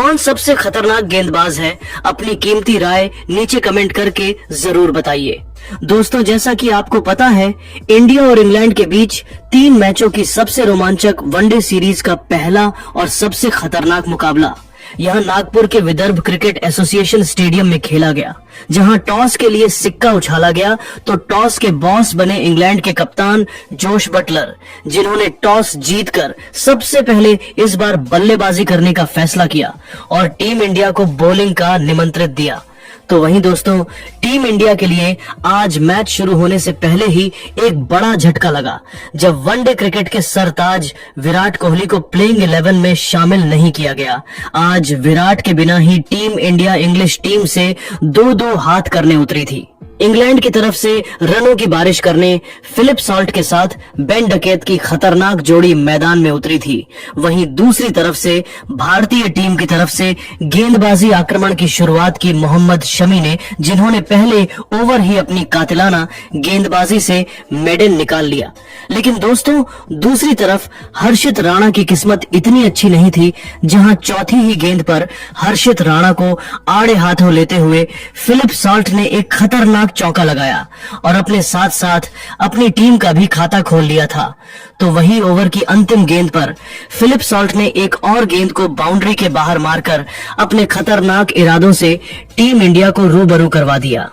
कौन सबसे खतरनाक गेंदबाज है? अपनी कीमती राय नीचे कमेंट करके जरूर बताइए। दोस्तों, जैसा कि आपको पता है, इंडिया और इंग्लैंड के बीच 3 मैचों की सबसे रोमांचक वनडे सीरीज का पहला और सबसे खतरनाक मुकाबला यहां नागपुर के विदर्भ क्रिकेट एसोसिएशन स्टेडियम में खेला गया, जहां टॉस के लिए सिक्का उछाला गया तो टॉस के बॉस बने इंग्लैंड के कप्तान जोश बटलर, जिन्होंने टॉस जीतकर सबसे पहले इस बार बल्लेबाजी करने का फैसला किया और टीम इंडिया को बॉलिंग का निमंत्रित दिया। तो वहीं दोस्तों, टीम इंडिया के लिए आज मैच शुरू होने से पहले ही एक बड़ा झटका लगा, जब वनडे क्रिकेट के सरताज विराट कोहली को प्लेइंग 11 में शामिल नहीं किया गया। आज विराट के बिना ही टीम इंडिया इंग्लिश टीम से 2-2 हाथ करने उतरी थी। इंग्लैंड की तरफ से रनों की बारिश करने फिलिप सॉल्ट के साथ बेन डकेत की खतरनाक जोड़ी मैदान में उतरी थी। वहीं दूसरी तरफ से भारतीय टीम की तरफ से गेंदबाजी आक्रमण की शुरुआत की मोहम्मद शमी ने, जिन्होंने पहले ओवर ही अपनी कातिलाना गेंदबाजी से मेडन निकाल लिया। लेकिन दोस्तों, दूसरी तरफ हर्षित राणा की किस्मत इतनी अच्छी नहीं थी, जहां चौथी ही गेंद पर हर्षित राणा को आड़े हाथों लेते हुए फिलिप सॉल्ट ने एक खतरनाक चौका लगाया और अपने साथ साथ अपनी टीम का भी खाता खोल लिया था। तो वही ओवर की अंतिम गेंद पर फिलिप सॉल्ट ने एक और गेंद को बाउंड्री के बाहर मारकर अपने खतरनाक इरादों से टीम इंडिया को रूबरू करवा दिया।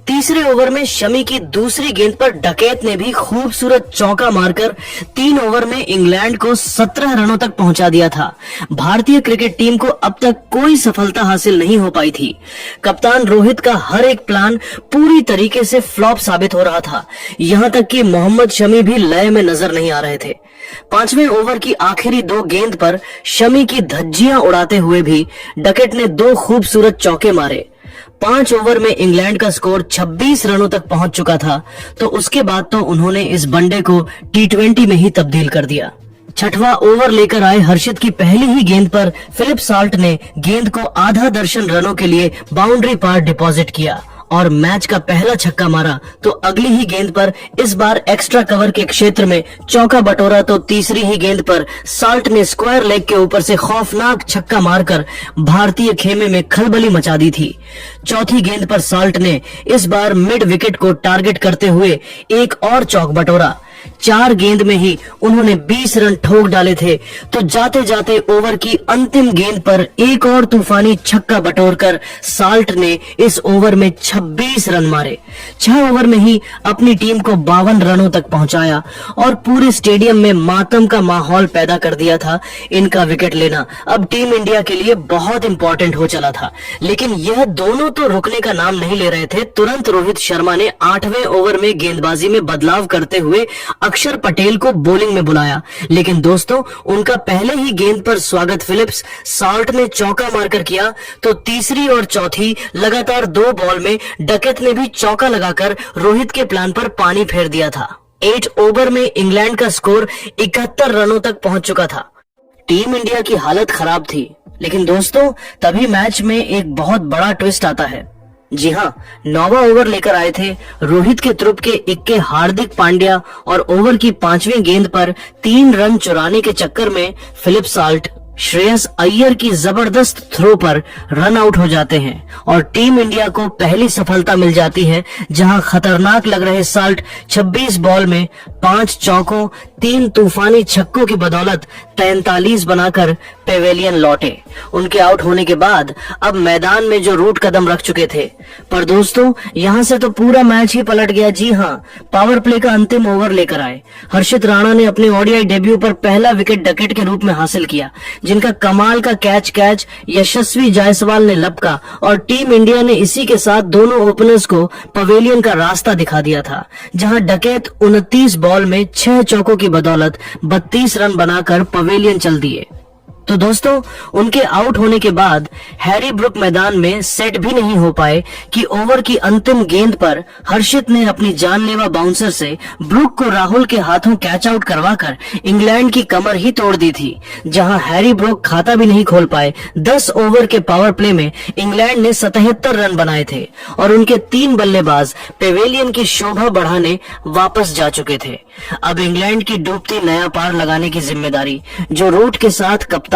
तीसरे ओवर में शमी की दूसरी गेंद पर डकैत ने भी खूबसूरत चौका मारकर 3 ओवर में इंग्लैंड को 17 रनों तक पहुंचा दिया था। भारतीय क्रिकेट टीम को अब तक कोई सफलता हासिल नहीं हो पाई थी। कप्तान रोहित का हर एक प्लान पूरी तरीके से फ्लॉप साबित हो रहा था, यहां तक कि मोहम्मद शमी भी लय में नजर नहीं आ रहे थे। 5वें ओवर की आखिरी 2 गेंद पर शमी की धज्जियां उड़ाते हुए भी डकैत ने 2 खूबसूरत चौके मारे। 5 ओवर में इंग्लैंड का स्कोर 26 रनों तक पहुंच चुका था, तो उसके बाद तो उन्होंने इस वनडे को T20 में ही तब्दील कर दिया। 6वां ओवर लेकर आए हर्षित की पहली ही गेंद पर फिलिप सॉल्ट ने गेंद को आधा दर्जन रनों के लिए बाउंड्री पार डिपॉजिट किया और मैच का पहला छक्का मारा। तो अगली ही गेंद पर इस बार एक्स्ट्रा कवर के क्षेत्र में चौका बटोरा, तो तीसरी ही गेंद पर सॉल्ट ने स्क्वायर लेग के ऊपर से खौफनाक छक्का मारकर भारतीय खेमे में खलबली मचा दी थी। चौथी गेंद पर सॉल्ट ने इस बार मिड विकेट को टारगेट करते हुए एक और चौक बटोरा। 4 गेंद में ही उन्होंने 20 रन ठोक डाले थे। तो जाते जाते ओवर की अंतिम गेंद पर एक और तूफानी छक्का बटोरकर सॉल्ट ने इस ओवर में 26 रन मारे। 6 ओवर में ही अपनी टीम को 52 रनों तक पहुंचाया और पूरे स्टेडियम में मातम का माहौल पैदा कर दिया था। इनका विकेट लेना अब टीम इंडिया के लिए बहुत इंपॉर्टेंट हो चला था, लेकिन यह दोनों तो रुकने का नाम नहीं ले रहे थे। तुरंत रोहित शर्मा ने 8वें ओवर में गेंदबाजी में बदलाव करते हुए अक्षर पटेल को बॉलिंग में बुलाया। लेकिन दोस्तों, उनका पहले ही गेंद पर स्वागत फिलिप्स सॉल्ट ने चौका मारकर किया, तो तीसरी और चौथी लगातार 2 बॉल में डकैत ने भी चौका लगाकर रोहित के प्लान पर पानी फेर दिया था। 8 ओवर में इंग्लैंड का स्कोर 71 रनों तक पहुंच चुका था। टीम इंडिया की हालत खराब थी, लेकिन दोस्तों, तभी मैच में एक बहुत बड़ा ट्विस्ट आता है। जी हाँ, 9वां ओवर लेकर आए थे रोहित के तुरुप के इक्के हार्दिक पांड्या और ओवर की 5वीं गेंद पर 3 रन चुराने के चक्कर में फिलिप सॉल्ट श्रेयस अय्यर की जबरदस्त थ्रो पर रन आउट हो जाते हैं और टीम इंडिया को पहली सफलता मिल जाती है, जहां खतरनाक लग रहे सॉल्ट 26 बॉल में 5 चौकों 3 तूफानी छक्कों की बदौलत 43 बनाकर पेवेलियन लौटे। उनके आउट होने के बाद अब मैदान में जो रूट कदम रख चुके थे, पर दोस्तों, यहां से तो पूरा मैच ही पलट गया। जी हाँ, पावर प्ले का अंतिम ओवर लेकर आए हर्षित राणा ने अपने ओडीआई डेब्यू पर पहला विकेट डकैत के रूप में हासिल किया, जिनका कमाल का कैच यशस्वी जायसवाल ने लपका और टीम इंडिया ने इसी के साथ दोनों ओपनर्स को पवेलियन का रास्ता दिखा दिया था, जहां डकैत 29 बॉल में 6 चौकों की बदौलत 32 रन बनाकर पवेलियन चल दिए। तो दोस्तों, उनके आउट होने के बाद हैरी ब्रुक मैदान में सेट भी नहीं हो पाए कि ओवर की अंतिम गेंद पर हर्षित ने अपनी जानलेवा बाउंसर से ब्रुक को राहुल के हाथों कैच आउट करवाकर इंग्लैंड की कमर ही तोड़ दी थी, जहां हैरी ब्रुक खाता भी नहीं खोल पाए। 10 ओवर के पावर प्ले में इंग्लैंड ने 77 रन बनाए थे और उनके 3 बल्लेबाज पेवेलियन की शोभा बढ़ाने वापस जा चुके थे। अब इंग्लैंड की डूबती नया पार लगाने की जिम्मेदारी जो रूट के साथ कप्तान